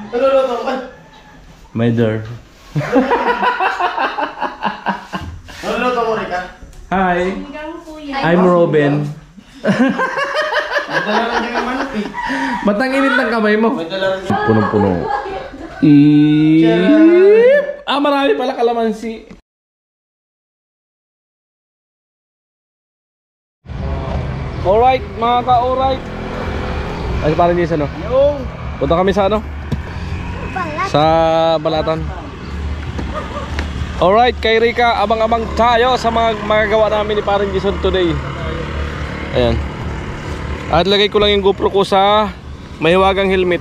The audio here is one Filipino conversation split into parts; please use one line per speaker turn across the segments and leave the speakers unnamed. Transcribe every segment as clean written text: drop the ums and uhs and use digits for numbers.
Ano luto ka?
Mother.
Ano luto mo, Rika?
Hi. I'm Robin.
May dala lang kami manok eh.
Matanginit ng kamay mo.
May dala rin kami.
Punong-puno. Marami pala kalamansi. Alright, mga ka-alright. Ay, parang Jason, no?
Yung!
Punta kami sa ano? Sa Balatan. Alright, kay Rika, abang-abang tayo sa mga magagawa namin ni parang Jason today. Ayan. At lagay ko lang yung GoPro ko sa mahiwagang helmet.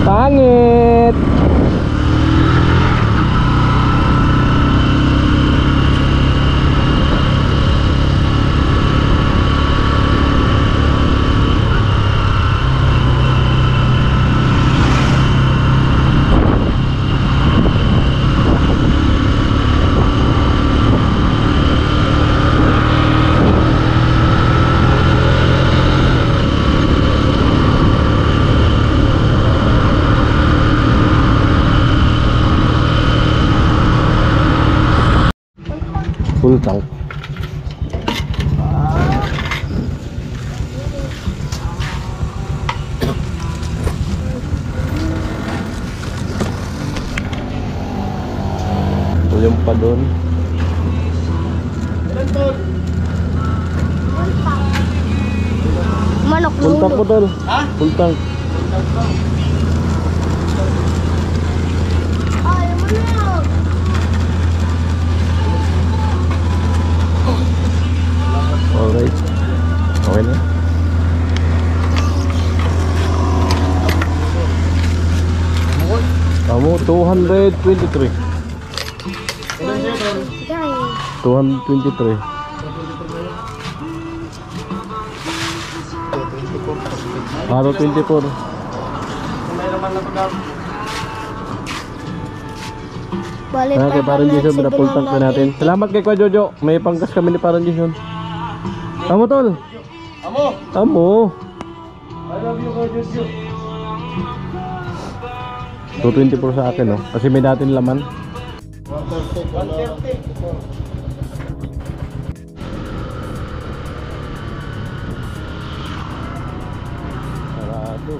Pangit. Full tank. Yung pa doon.
Manok
Full tank po tol.
Ha?
Full tank.
Ay, manok.
Alright. Okay na. Kamu 223. 223. Haro 24.
May naman na pagkaw.
Balik
Kaya kay parang Jason, full tank na natin. Salamat kay Kwa Jojo. May pangkas kami ni parang Jason. Amo tol.
Amo!
Amo.
I love you, Jojo.
224 sa akin, no? Kasi may dating laman.
130.
Sarado.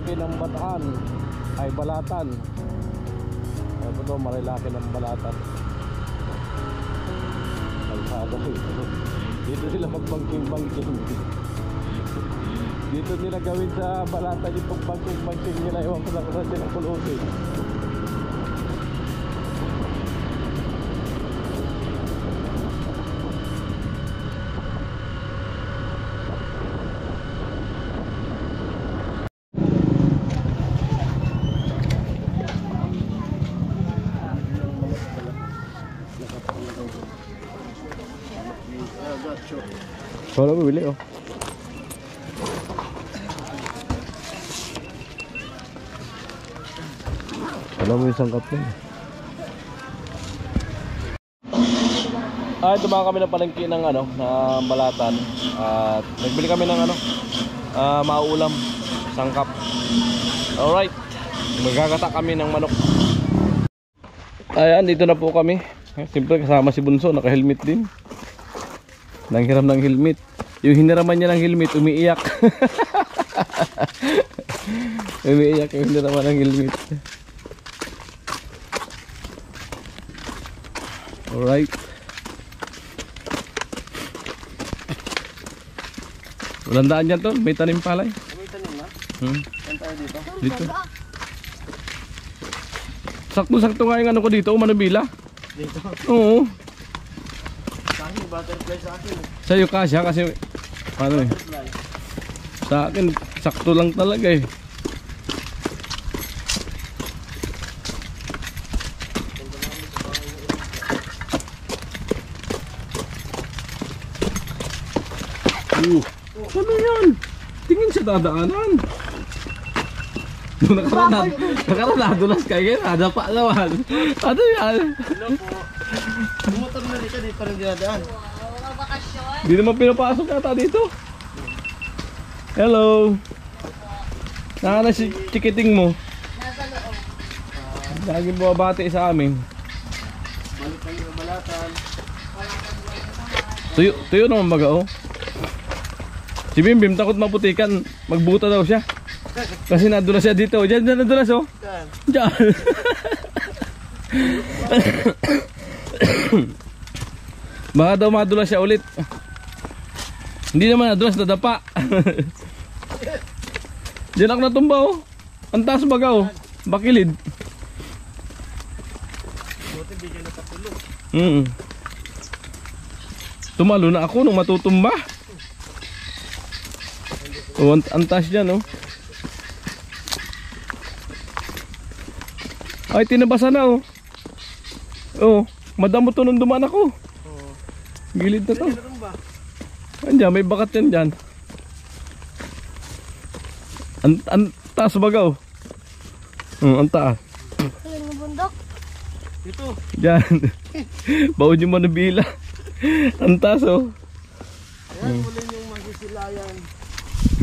Marilaki ng Bataan ay Balatan. Ito to, Marilaki ng Balatan. Kalsada dito. Dito sila magbangking-bangking. Dito nila gawin sa Balatan yung pagbangking-bangking nila. Ewan ko lang kung saan sila kulusin. Wala bibili oh. Alam mo yung sangkap na. Ito mga kami ng palengke ng ano, na Balatan. At nagbili kami ng ano, mauulam, sangkap. Alright, magkakata kami ng manok. Ayan, dito na po kami. Siyempre kasama si Bunso, naka-helmet din. Nanghiram ng helmet. Yung hiniraman niya ng helmet, umiiyak. Umiiyak yung hiniraman ng helmet. Alright. Walang daan dyan to, may tanim palay.
May tanim na? Saan tayo dito?
Dito. Sakto-sakto nga yung ano ko dito, Manubila.
Dito?
Oo.
Sa akin, butterfly sa akin.
Sa'yo kasya kasi ano eh.
Butterfly.
Sa akin, sakto lang talaga eh. Ano yan? Tingin sa dadaanan. Nakaranado kayo, ada pa naman. Ano yan?
Hello po. Bumotor na dito, di pa rin dinadaan.
Di naman pinapasok yata dito. Hello. Nakana si chikiting mo.
Nasa loob.
Lagi bumabati sa amin.
Balik tayo ng Balatan.
Tuyo naman baga oh. Si Bimbim takot maputikan, magbuta daw siya. Kasi nadulas siya dito. Diyan nadulas oh.
Saan?
Diyan. Baka daw madulas siya ulit. Hindi naman nadulas, nadapa. Diyan ako natumba oh. Ang taas baga oh. Bakilid.
Buti bigyan na patulog.
Tumalo na ako nung matutumba. Oh, ang taas dyan oh. Ay, tinabasa na oh. Oh, madamo to nung dumaan ako. Gilid na to. Andiyan, may bakat yan dyan. Ang taas baga oh. Ang taas.
Ayun yung bundok.
Ito.
Dyan. Baon yung Manubila. Ang taas oh.
Ayan, muli yung masisilayan.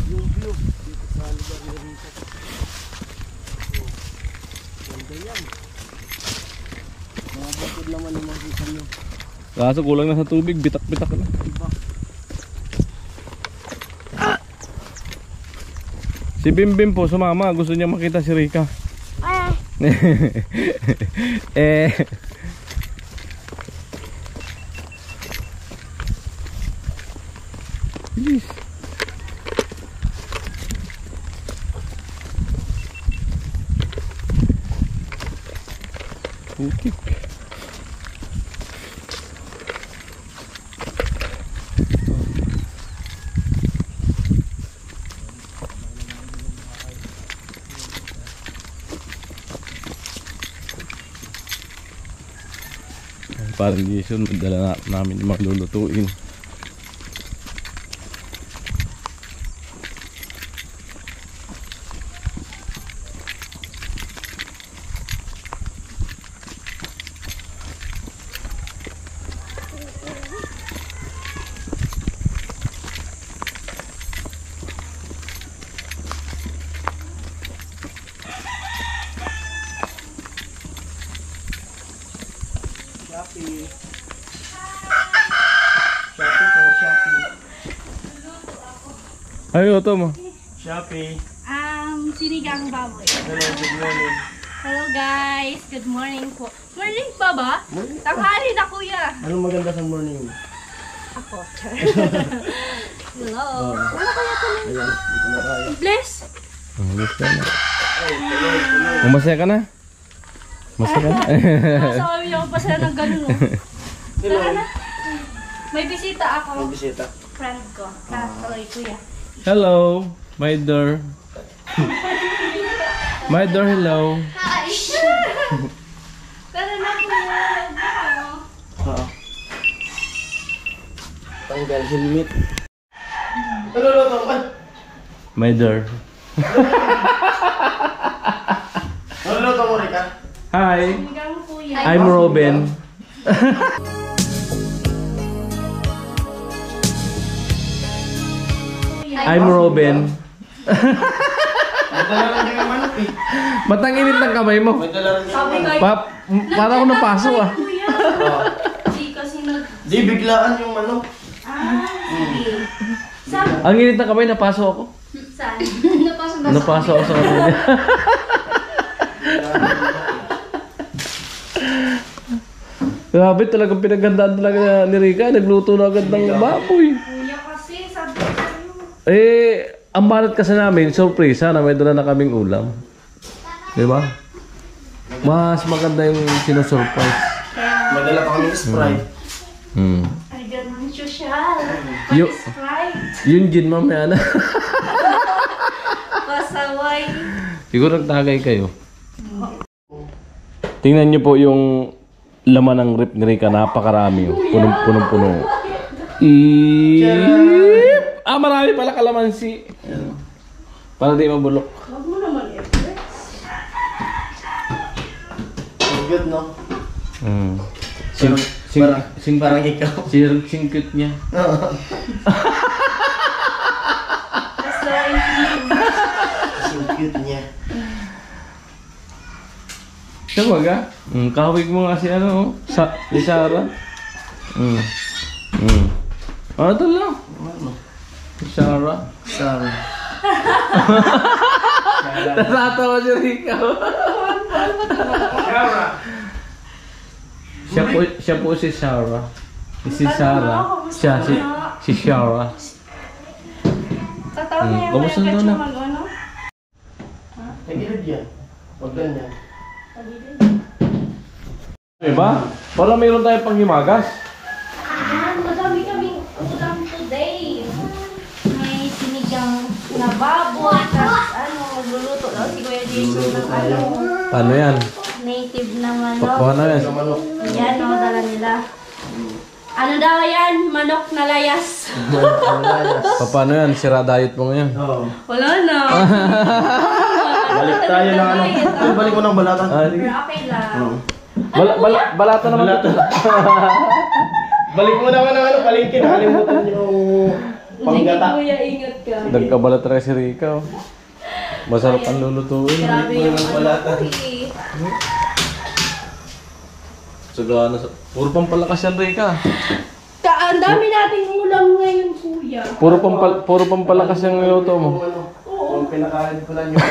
Yung view dito sa lugar ni Rita. Ganda yan. Mga bukod naman yung makikita nyo.
Kaso kulang na sa tubig, bitak-bitak na.
Diba?
Si Bimbim po sumama, gusto niya makita si Rika. Eh. Yes. Okay. Parang Jason, madala namin yung mga lulutuin.
Shopee. Shopee po, Shopee.
Ay, ito mo.
Shopee.
sinigang baboy.
Hello, good morning.
Hello guys, good morning po. Morning pa ba?
Morning.
Tanghali na kuya.
Anong maganda sa morning?
Ako. Hello.
Oh.
Wala kaya ito na.
Ayan, dito na tayo.
Bless.
Masaya ka na? Masaya ka na?
Sabi niyo pa sila ng ganun. Oh.
Hello.
Tara na. May bisita ako.
May bisita.
Friend ko. Tuloy kuya.
Hello, my dear. My dear, hello.
Hi. Tara na kuya.
Oo. Tanggal helmet. Ano?
My dear.
Ano mo, Rika?
Hi,
Sinigang kuya.
I'm Robin. I'm Robin.
Madala lang yung manok eh.
Matanginit ng kamay mo.
Madala lang
Sabi
yung
kayo.
Para ako napaso ah.
Kuya. Hindi kasi nag...
Di, biglaan yung manok.
Sige. Sabi.
Ang init ng kamay, napaso ako.
Saan? Napasok na
Napaso ako sa kanila. Grabe talagang pinaghandaan talaga ni Rika. Nagluto na agad ng baboy.
Kuya kasi, sabi ko sa'yo.
Ang balat kasi namin, surprise na may dala na kaming ulam. Di ba? Mas maganda yung sinusurprise.
Kaya,
Madala pa kami Sprite.
ay ganun social.
Yo-
Pag-sprite.
Yun gin mamaya na.
Pasaway.
Siguro nagtagay kayo. Tingnan nyo po yung laman ng rip ni Rika. Napakarami. Punong-puno. Marami pala kalamansi. Para di mabulok.
Huwag mo naman i-press.
Good, no? Parang ikaw.
Singkit niya.
Basta
So cute niya.
Siya baga? Kahawig mo nga si ano, si Sarah. Ito lang. Si Sarah.
Sarah.
Natatawa si Rika. Siya po si Sarah. Si Sarah. Si Sarah.
Tatawa na yan.
Kamusta
Kaya
na?
ketchup mag-ano?
Nagilid yan. Huwag ganyan.
Diba? Para mayroon tayong panghimagas.
Ayan, madami kaming ulam today. May sinigang na baboy, tapos magluluto daw si Kuya Jason ng
Paano yan?
native na manok.
Paano yan?
Manok.
Yan, dala nila. Ano daw yan? Manok na layas.
Paano yan? Sira diet mo ngayon.
Oo.
Wala na.
Balik tayo ng ano. Ay, balik mo ng balatan.
Pero okay lang.
Balata naman.
Balik mo naman ng ano, palengke. Nakalimutan yung panggata.
Kuya, ingat ka.
Nagkabalat rin si Rika. Masarap ang lulutuin.
Grabe yung balata.
Sagana sa... Puro pampalakas yan, Rika.
Ang dami nating ulam ngayon, kuya.
Puro pampalakas yung niluto mo.
Yung pinakain ko lang yung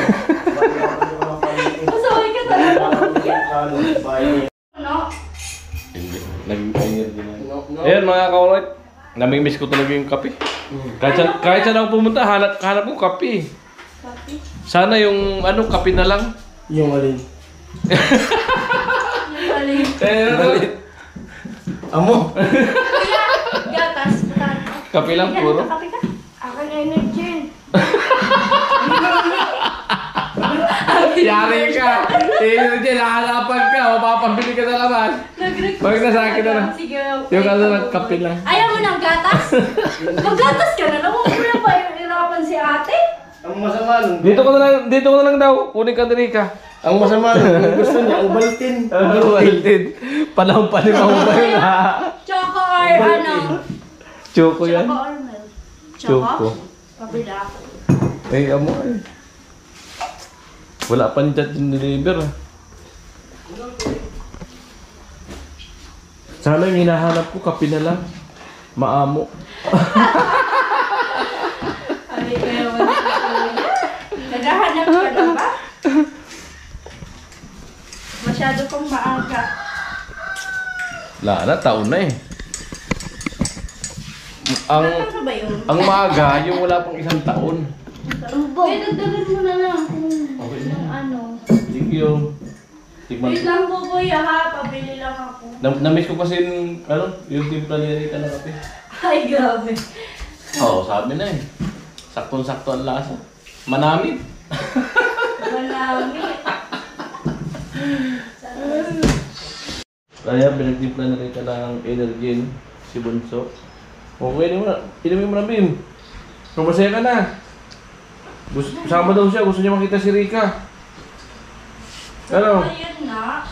Masaway ka talaga. Ano?
Nag-energy na. Ayan mga kaulit. Namimiss ko talaga yung kape. Kahit saan ako pumunta, hanap ko kape.
Kape?
Sana yung kape na lang.
yung alin.
Yung alin.
Amo.
Kuya, gatas.
Kape lang puro.
Kape ka? Akin energy.
Yari ka! Energy, nakahanapan ka. Mapapabili ka na naman. Pag nasa akin na lang.
Sige.
Yung ng kape lang.
Ayaw mo ng gatas? Mag-gatas ka na. Naman mo na ba yung irapan si ate?
Ang masama nun.
Dito ko na lang daw. Kunin ka din ka.
Ang masama nun. Ang gusto niya, ang baltin.
Waltin. Panahon pa ni Mama ba yun ha?
Choco or ano?
Choco yan.
Choco or milk?
Choco.
Pabila ako.
Amo eh. Wala pang chat yung deliver. Sana yung hinahanap ko, kape na lang. Maamo.
Ay, kaya wala ka kuya. Naghahanap ka na ba? Masyado pang maaga.
Wala na, taon na eh.
Ano ba yun?
Ang maaga, yung wala pang isang taon.
Kaya dagdagan mo na lang kung
Okay.
yung ano.
Thank you. Tikman
Wait
ko.
lang po kuya ha, pabili lang ako.
Na-miss ko kasi yung timpla ni Rika na kape.
Ay, grabe.
Oo, sabi na eh. Saktong-sakto ang lasa. Manamit.
Malami.
Kaya pinagtimpla na Rika ng energy si Bunso. Okay, inumin mo na, Bim. Masaya ka na. Sama daw siya, gusto niya makita si Rika. Ano?
Ayun na.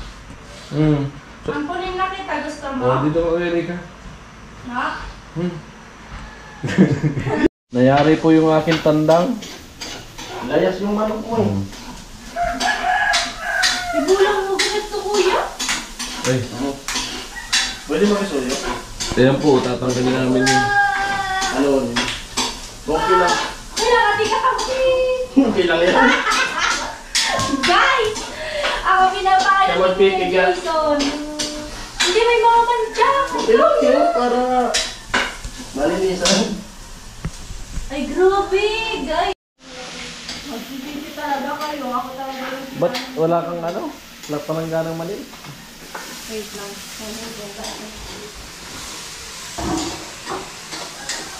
So,
Ampunin na kita, gusto mo?
oh, dito ko kay Rika.
Na?
Nayari po yung aking tandang.
Layas yung manok mo eh.
Ibulang mo ganito kuya?
Ay,
Pwede makisuyo?
ayan po, tatanggalin namin yung...
Ano? Okay lang.
Kaya nga, di ka kami.
Okay lang yan.
Guys! Ako pinapaalam
Kaya
ni
magpipig
Kuya
yan.
Jason. Hindi may mga mantya.
Okay lang yun para malinisan.
Ay, grabe, guys. Magbibigay talaga kayo. Ako talaga yung...
Ba't wala kang ano? Wala pa lang ganang mali?
Wait lang.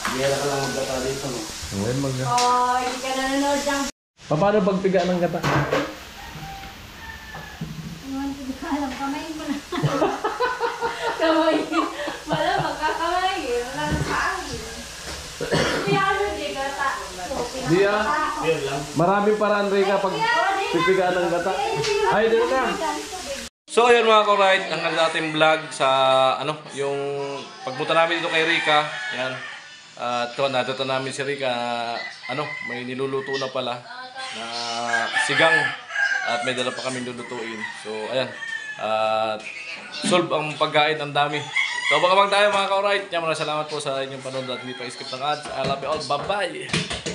Hindi ka lang magkata dito. No?
Ngayon mag...
Oh, hindi ka nanonood ng...
Paano pagpiga ng gata?
Hindi ka alam, kamay mo na. Kamay. Wala, magkakamay. Wala na sa akin. Kaya ano, di gata.
Di ah.
Yun lang.
Maraming paraan Rika pag pipiga ng gata. Ay, dito na. So ayun mga ka-right, ang ating vlog sa ano, yung pagpunta namin dito kay Rika. Yan. At natuto namin si Rika ano, may niluluto na pala na sigang at may dala pa kami lulutuin. So ayan. At solve ang pagkain, ang dami. So baka tayo mga ka-right. Maraming salamat po sa inyong panonood at hindi pa skip ng ads. I love you all. Bye-bye.